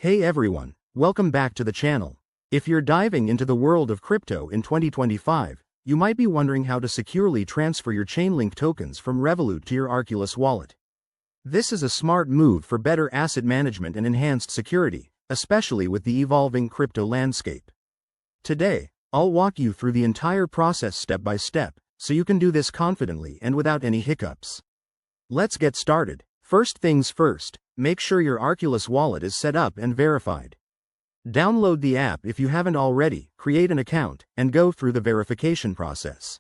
Hey everyone, welcome back to the channel. If you're diving into the world of crypto in 2025, you might be wondering how to securely transfer your Chainlink tokens from Revolut to your Arculus wallet. This is a smart move for better asset management and enhanced security, especially with the evolving crypto landscape. Today, I'll walk you through the entire process step by step, so you can do this confidently and without any hiccups. Let's get started. First things first, make sure your Arculus wallet is set up and verified. Download the app if you haven't already, create an account, and go through the verification process.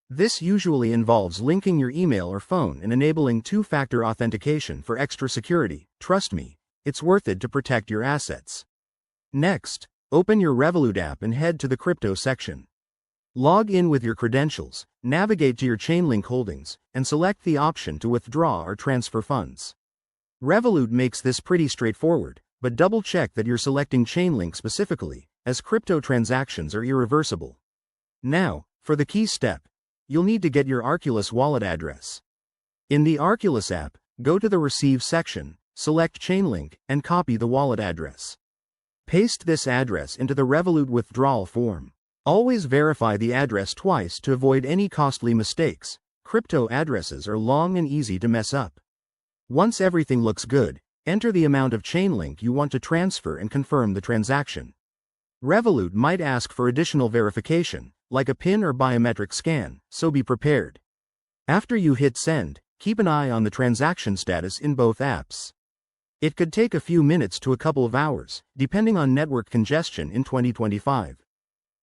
This usually involves linking your email or phone and enabling two-factor authentication for extra security. Trust me, it's worth it to protect your assets. Next, open your Revolut app and head to the crypto section. Log in with your credentials, navigate to your Chainlink holdings, and select the option to withdraw or transfer funds. Revolut makes this pretty straightforward, but double-check that you're selecting Chainlink specifically, as crypto transactions are irreversible. Now, for the key step, you'll need to get your Arculus wallet address. In the Arculus app, go to the Receive section, select Chainlink, and copy the wallet address. Paste this address into the Revolut withdrawal form. Always verify the address twice to avoid any costly mistakes. Crypto addresses are long and easy to mess up. Once everything looks good, enter the amount of Chainlink you want to transfer and confirm the transaction. Revolut might ask for additional verification, like a PIN or biometric scan, so be prepared. After you hit send, keep an eye on the transaction status in both apps. It could take a few minutes to a couple of hours, depending on network congestion in 2025.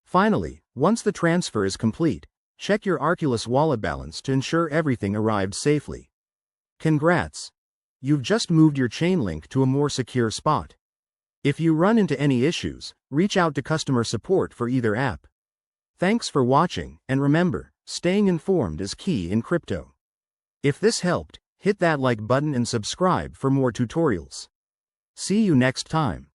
Finally, once the transfer is complete, check your Arculus wallet balance to ensure everything arrived safely. Congrats! You've just moved your Chainlink to a more secure spot. If you run into any issues, reach out to customer support for either app. Thanks for watching, and remember, staying informed is key in crypto. If this helped, hit that like button and subscribe for more tutorials. See you next time.